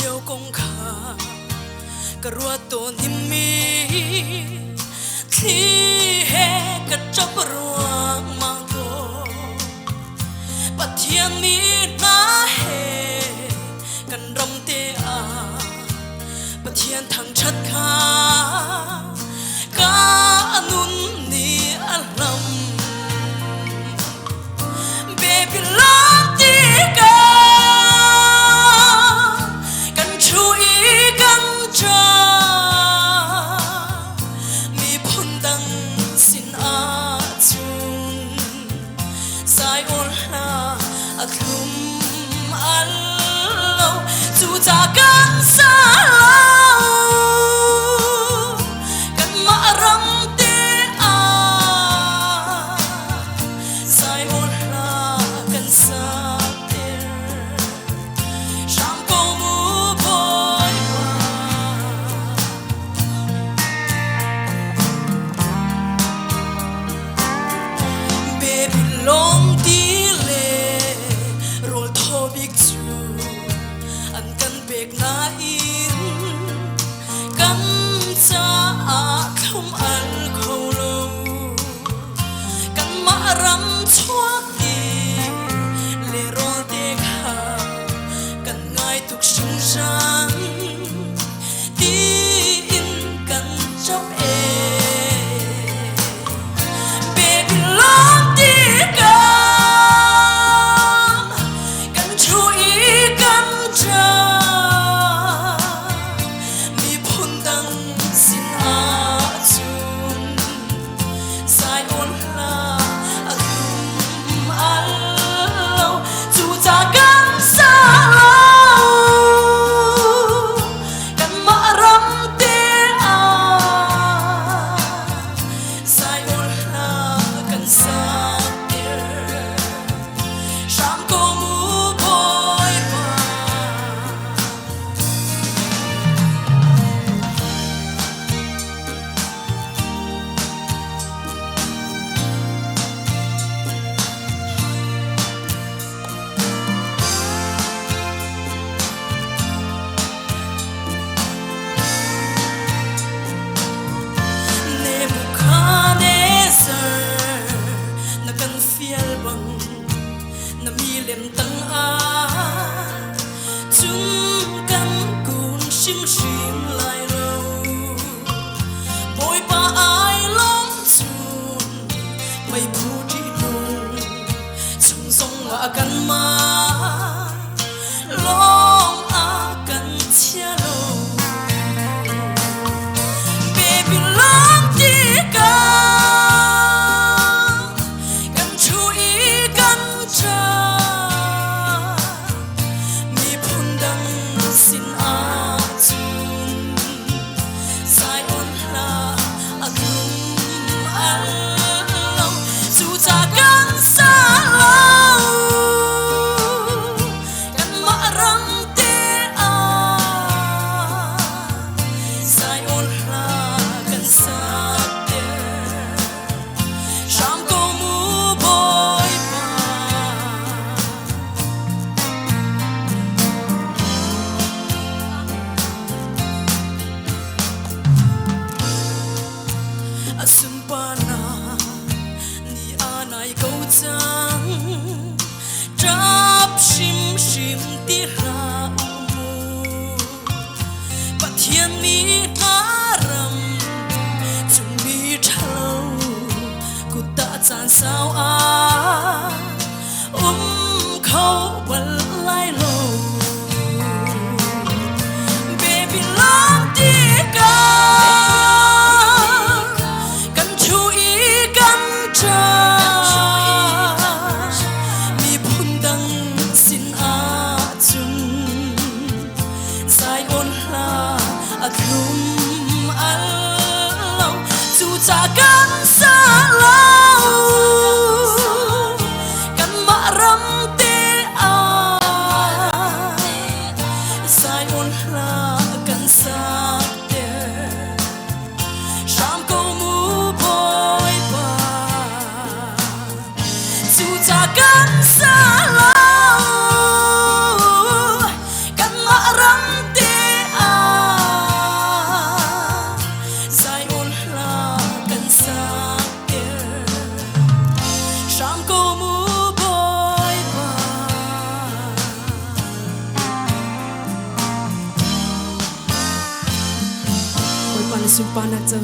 liêu công khả cả rùa tổ niệm mi khi hè cả chấp rùa mang tổ bắt thiên mi na hè cần rong tê à bắt thiên thằng chất khá cả nun ni alam baby love đi cả cần chú ý cần cho mi phun đăng xin a chun sai ôn la a thum al lâu dù ta cần xa long đi lệ rồi thô biết chưa anh cần việc na in cần cha không ăn khâu lâu cần mã rắm choác đi lệ rồi tiếc hà cần ngay tục sung sang đi in cần chấp liềm tăng a chúng căn cùn sim sim lại lâu bồi ba ai lóng chun mây phù đi nung chung sông a căn ma long a căn chia lâu baby long đi cả cần chú ý cần chờ sumpah na châu